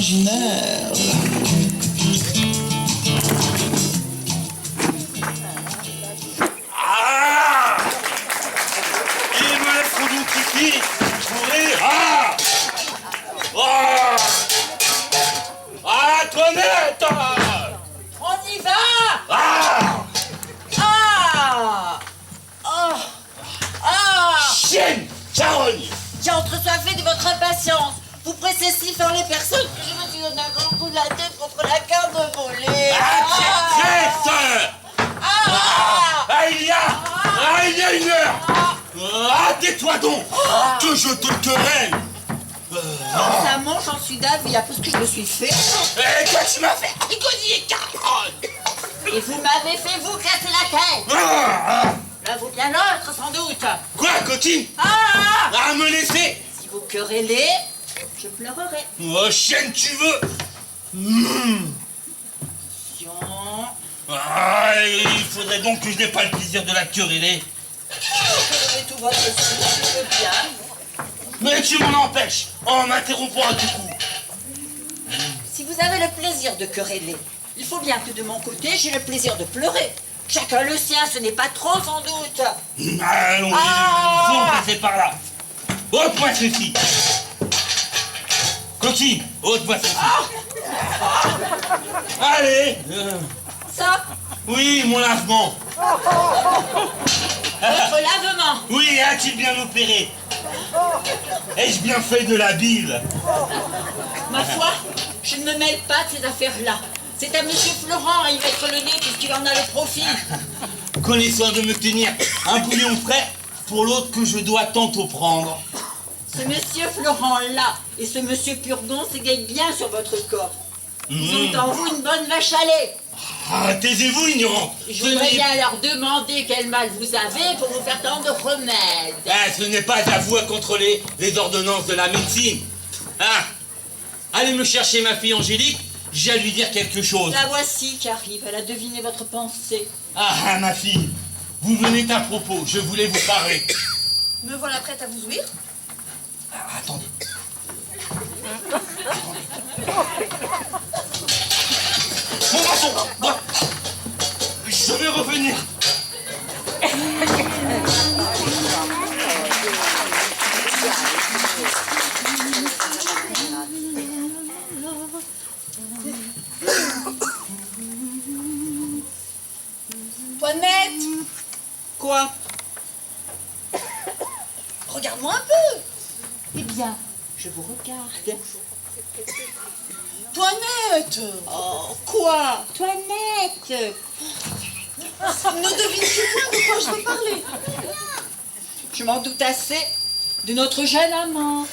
imaginaire. Ah! Il me laisse donc ici courir. Ah! Ah! Ah, Toinette! On y va! Ah! Ah! Ah! Ah! Chienne! Charogne! J'ai entresoifé de votre impatience. Vous pressez si fort les personnes que je me suis donné un grand coup de la tête contre la carte de volée. Il y a une heure! Ah, tais-toi donc! Que je te querelle! Récemment, j'en suis d'avis, après ce que je me suis fait. Et toi, tu m'as fait rigolier, carogne! Et vous m'avez fait vous casser la tête. Là, vous bien l'autre, sans doute. Quoi, coquine? Ah! À me laisser! Si vous querellez, je pleurerai. Oh, chienne, tu veux? Attention. Ah, il faudrait donc que je n'ai pas le plaisir de la quereller. Querellez tout votre style, je veux bien. Mais tu m'en empêches en m'interrompant à tout coup. Si vous avez le plaisir de quereller, il faut bien que de mon côté, j'ai le plaisir de pleurer. Chacun le sien, ce n'est pas trop sans doute. Allons, faut en passer par là. Ôte-moi ceci. Coquine, ôte-moi ceci. Allez. Ça, Oui, mon lavement. votre lavement. Oui, a-t-il bien opéré? Ai-je bien fait de la bile? Ma foi, je ne me mêle pas de ces affaires-là. C'est à Monsieur Florent à y mettre le nez puisqu'il en a le profit. Connaissant de me tenir un bouillon frais pour l'autre que je dois tantôt prendre. Ce Monsieur Florent-là et ce Monsieur Purgon s'égayent bien sur votre corps. Ils ont en vous une bonne vache à lait. Ah, taisez-vous, ignorant. Je voudrais bien leur demander quel mal vous avez pour vous faire tant de remèdes. Ah, ce n'est pas à vous à contrôler les ordonnances de la médecine. Ah, allez me chercher ma fille Angélique, j'ai à lui dire quelque chose. La voici qui arrive, elle a deviné votre pensée. Ah, ma fille, vous venez à propos, je voulais vous parler. Me voilà prête à vous ouïr. Ah, attendez. Mon bâton, bon, je vais revenir. Toinette! Quoi? Regarde-moi un peu. Eh bien, je vous regarde. Toinette! Oh, quoi? Toinette! Ne devines-tu point de quoi je veux parler? Je m'en doute assez de notre jeune amant.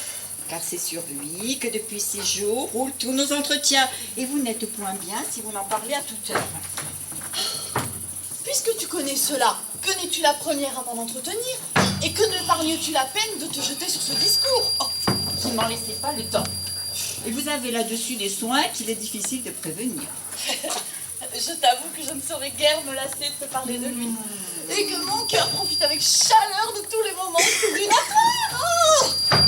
Car c'est sur lui que depuis 6 jours roulent tous nos entretiens. Et vous n'êtes point bien si vous n'en parlez à toute heure. Puisque tu connais cela, que n'es-tu la première à m'en entretenir? Et que n'épargnes-tu la peine de te jeter sur ce discours? Oh, Vous ne m'en laissez pas le temps. Et vous avez là-dessus des soins qu'il est difficile de prévenir. je t'avoue que je ne saurais guère me lasser de te parler de lui. Et que mon cœur profite avec chaleur de tous les moments d'une affaire. Oh.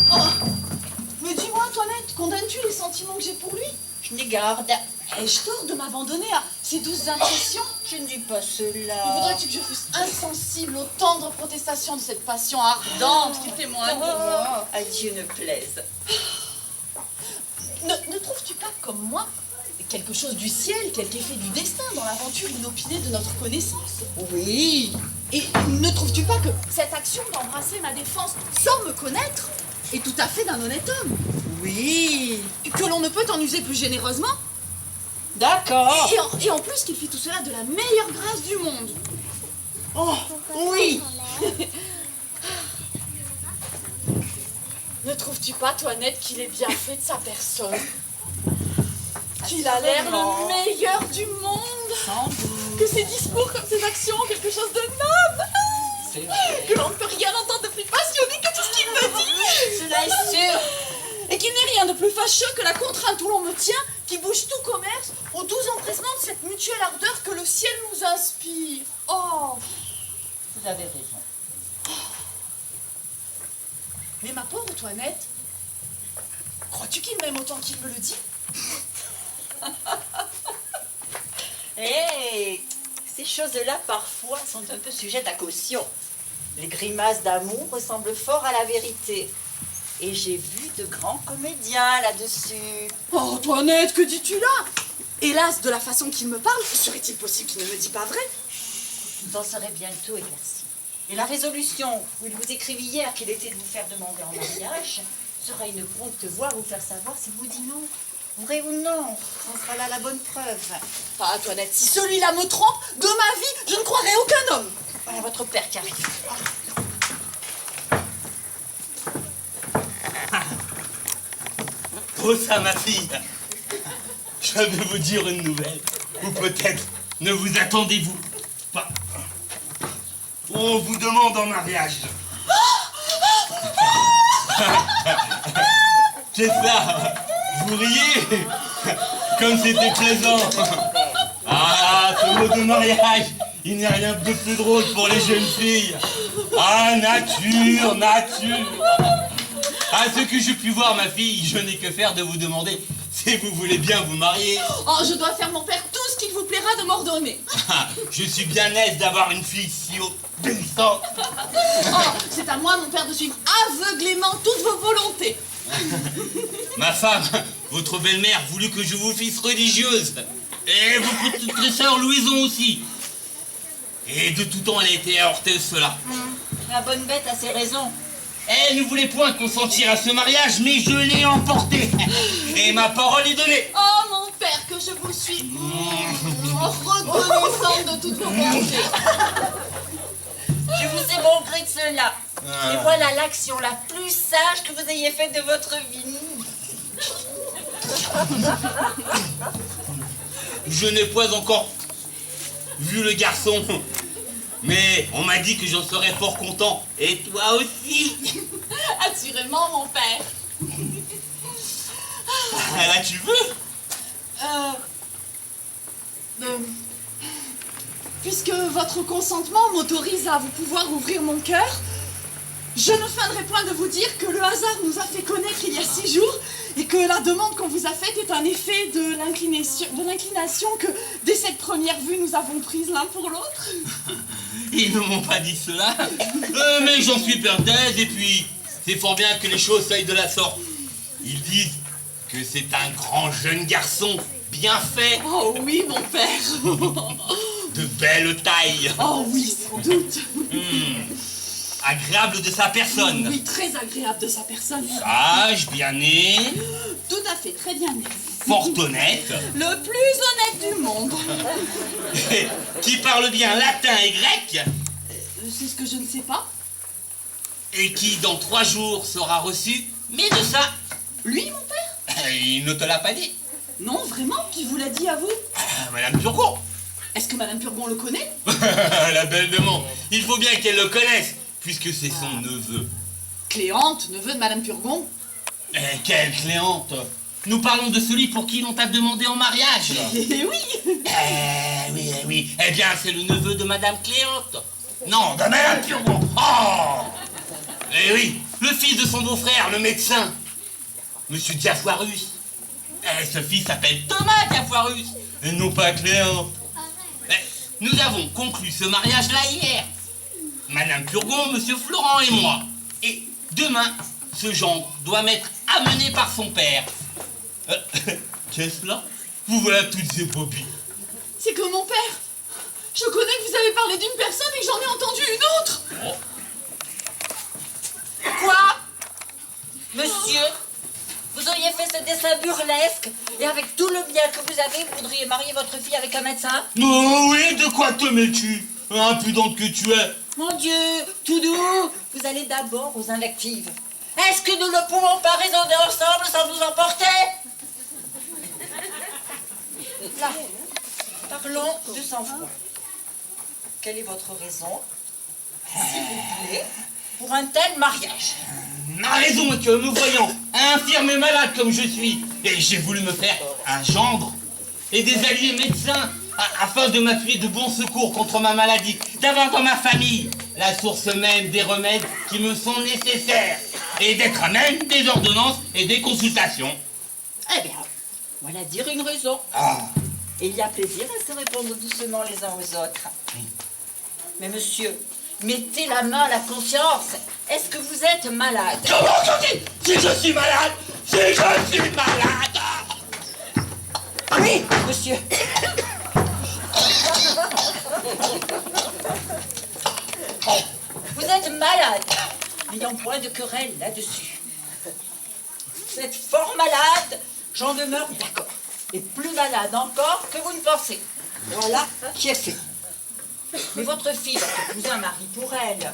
Mais dis-moi, Toinette, condamnes-tu les sentiments que j'ai pour lui? Je n'ai garde. Ai-je tort de m'abandonner à ces douces impressions? Je ne dis pas cela. Voudrais-tu que je fusse insensible aux tendres protestations de cette passion ardente qu'il témoigne? À Dieu ne plaise. Ne trouves-tu pas, comme moi, quelque chose du ciel, quelque effet du destin dans l'aventure inopinée de notre connaissance? Oui. Et ne trouves-tu pas que cette action d'embrasser ma défense sans me connaître est tout à fait d'un honnête homme? Oui. Que l'on ne peut en user plus généreusement? D'accord. Et en plus qu'il fit tout cela de la meilleure grâce du monde. Oh, oui. Ne trouves-tu pas, Toinette, qu'il est bien fait de sa personne? Qu'il a l'air le meilleur du monde? Sans doute. Que ses discours comme ses actions ont quelque chose de noble? C'est vrai. Que l'on ne peut rien entendre de plus passionné que tout ce qu'il me dit? Cela est sûr. Et qu'il n'est rien de plus fâcheux que la contrainte où l'on me tient, qui bouge tout commerce aux doux empressements de cette mutuelle ardeur que le ciel nous inspire. Oh! Vous avez raison. Mais ma pauvre Toinette, crois-tu qu'il m'aime autant qu'il me le dit? Eh, ces choses-là, parfois, sont un peu sujettes à caution. Les grimaces d'amour ressemblent fort à la vérité. Et j'ai vu de grands comédiens là-dessus. Oh, Antoinette, que dis-tu là? Hélas, de la façon qu'il me parle, serait-il possible qu'il ne me dit pas vrai? Vous en serez bientôt éclairci. Et la résolution où il vous écrivit hier qu'il était de vous faire demander en mariage sera une prompte voix à vous faire savoir s'il vous dit non. Vrai ou non, on sera là la bonne preuve. Ah, Antoinette, si celui-là me trompe, de ma vie, je ne croirai aucun homme. Voilà votre père qui arrive. Oh ça, ma fille, je vais vous dire une nouvelle, ou peut-être ne vous attendez-vous pas. On vous demande en mariage. C'est ça, vous riez, comme c'était plaisant. Ah, ce mot de mariage, il n'y a rien de plus drôle pour les jeunes filles. Ah, nature, nature. Ah, ce que je puis voir, ma fille, je n'ai que faire de vous demander si vous voulez bien vous marier. Oh, je dois faire mon père tout ce qu'il vous plaira de m'ordonner. Ah, je suis bien aise d'avoir une fille si obéissante. Oh, c'est à moi, mon père, de suivre aveuglément toutes vos volontés. Ma femme, votre belle-mère, voulut que je vous fisse religieuse. Et vos petites sœurs Louison aussi. Et de tout temps, elle a été aorteuse, cela. La bonne bête a ses raisons. Elle ne voulait point consentir à ce mariage, mais je l'ai emporté. Et ma parole est donnée. Oh, mon père, que je vous suis reconnaissante de toutes vos bontés. Je vous ai montré de cela. Et voilà l'action la plus sage que vous ayez faite de votre vie. Je n'ai pas encore vu le garçon, mais on m'a dit que j'en serais fort content. Et toi aussi. Assurément, mon père. Là, tu veux? Puisque votre consentement m'autorise à vous pouvoir ouvrir mon cœur, je ne feindrai point de vous dire que le hasard nous a fait connaître il y a 6 jours et que la demande qu'on vous a faite est un effet de l'inclination que, dès cette première vue, nous avons prise l'un pour l'autre. Ils ne m'ont pas dit cela, mais j'en suis perdaise, et puis c'est fort bien que les choses soient de la sorte. Ils disent que c'est un grand jeune garçon, bien fait, Oh oui, mon père. de belle taille, Oh oui, sans doute. agréable de sa personne, Oui, très agréable de sa personne. sage, bien né, Tout à fait, très bien né. fort honnête, Le plus honnête du monde. qui parle bien latin et grec, C'est ce que je ne sais pas. et qui dans 3 jours sera reçu, mais de ça, Lui, mon père? il ne te l'a pas dit. Non, vraiment? Qui vous l'a dit à vous? Madame Turgot. Est-ce que Madame Purgon le connaît? La belle demande. Il faut bien qu'elle le connaisse, puisque c'est son neveu. Cléante, neveu de Madame Purgon. Quelle Cléante! Nous parlons de celui pour qui l'on t'a demandé en mariage. Eh oui. Oui. Eh bien, c'est le neveu de Madame Cléante. Non, de Madame Turgon. Oh! Eh oui, le fils de son beau-frère, le médecin. Monsieur Diafoirus. Ce fils s'appelle Thomas Diafoirus, et non pas Cléante. Nous avons conclu ce mariage-là hier. Madame Turgon, Monsieur Florent et moi. Et demain, ce gendre doit m'être amené par son père. Qu'est-ce là? Vous voilà toutes ces brebis. C'est que mon père, je connais que vous avez parlé d'une personne et que j'en ai entendu une autre. Quoi? Monsieur, vous auriez fait ce dessin burlesque et avec tout le bien que vous avez, vous voudriez marier votre fille avec un médecin? Oh oui, de quoi te mets-tu? Impudente que tu es. Mon Dieu, tout doux, vous allez d'abord aux invectives. Est-ce que nous ne pouvons pas raisonner ensemble sans nous emporter? Là, parlons de sang-froid. Quelle est votre raison, s'il vous plaît, pour un tel mariage? Ma raison est que, me voyant infirme et malade comme je suis, et j'ai voulu me faire un gendre et des alliés médecins afin de m'appuyer de bons secours contre ma maladie, d'avoir dans ma famille la source même des remèdes qui me sont nécessaires et d'être à même des ordonnances et des consultations. Eh bien, Voilà dire une raison. Ah. Et il y a plaisir à se répondre doucement les uns aux autres. Mais monsieur, mettez la main à la conscience. Est-ce que vous êtes malade? Comment je dis? Si je suis malade! Si je suis malade! Oui, monsieur. Vous êtes malade. N'ayons point de querelle là-dessus. Vous êtes fort malade, j'en demeure d'accord. Et plus malade encore que vous ne pensez. Voilà qui est fait. Mais votre fille, votre cousin marie pour elle.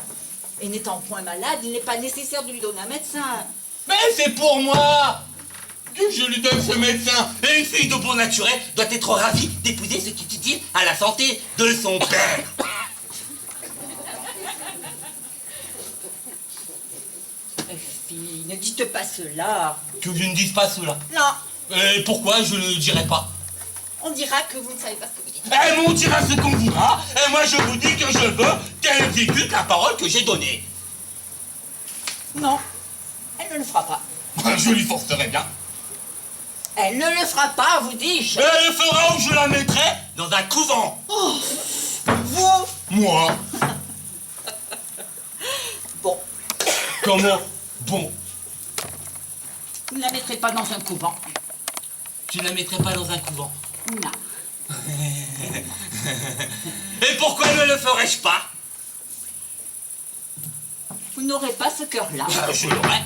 Et n'étant point malade, il n'est pas nécessaire de lui donner un médecin. Mais c'est pour moi que je lui donne ce médecin. Et une fille de bon naturel doit être ravie d'épouser ce qui est utile à la santé de son père. Fille, ne dites pas cela. Que je ne dise pas cela. Non, Et pourquoi je ne le dirai pas? on dira que vous ne savez pas ce que vous dites. Et on dira ce qu'on voudra. Et moi je vous dis que je veux qu'elle exécute la parole que j'ai donnée. Non, elle ne le fera pas. Je lui forcerai bien. Elle ne le fera pas, vous dis-je. Elle le fera ou je la mettrai dans un couvent. Vous Moi. Bon, Comment? Bon. vous ne la mettrez pas dans un couvent. Je ne la mettrai pas dans un couvent. Non. Et pourquoi ne le ferais-je pas? Vous n'aurez pas ce cœur-là. Je l'aurai.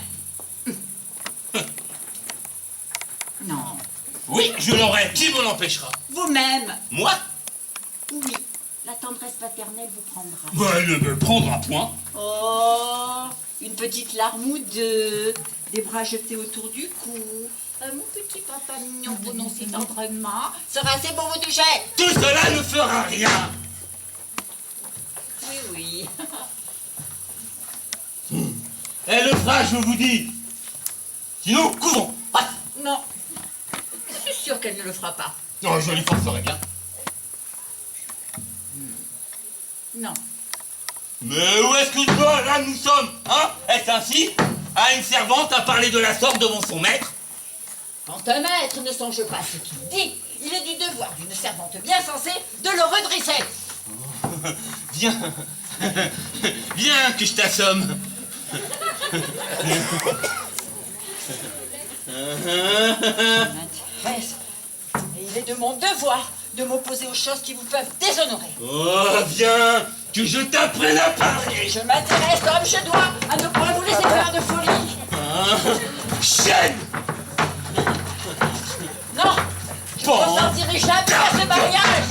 Non. Oui, je l'aurai. Qui me l'empêchera? Vous-même. Moi? Oui. La tendresse paternelle vous prendra. Bah, elle ne me prendra point. Oh, une petite larme ou deux, des bras jetés autour du cou. Mon petit papa mignon prononcé tendrement sera assez pour vous toucher. Tout cela ne fera rien. Oui, oui. Elle le fera, je vous dis. Sinon, couvent. Ah. Non. Je suis sûre qu'elle ne le fera pas. Non, je lui forcerai bien. Non. Mais où est-ce que là nous sommes, hein? Est-ce ainsi? À une servante à parler de la sorte devant son maître? Quand un maître ne songe pas ce qu'il dit, il est du devoir d'une servante bien sensée de le redresser. Viens. Viens que je t'assomme. M'intéresse. Et il est de mon devoir de m'opposer aux choses qui vous peuvent déshonorer. Oh, viens, que je t'apprenne à parler. Je m'intéresse comme je dois à ne point vous laisser faire de folie. Chienne. Non, je ne Bon. consentirai jamais à ce mariage.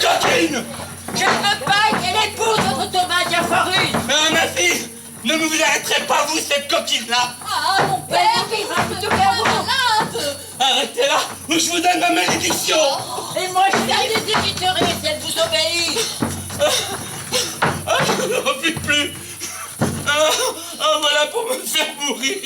Coquine. Je ne veux pas qu'elle épouse votre Thomas Diaphorus. Ma fille, ne vous arrêterez pas, vous, cette coquine-là. Ah, mon père, il va tout faire vous. Arrêtez-la, ou je vous donne ma malédiction. Et moi, je la déshériterai si elle vous obéit. Je n'en puis plus. Voilà pour me faire mourir.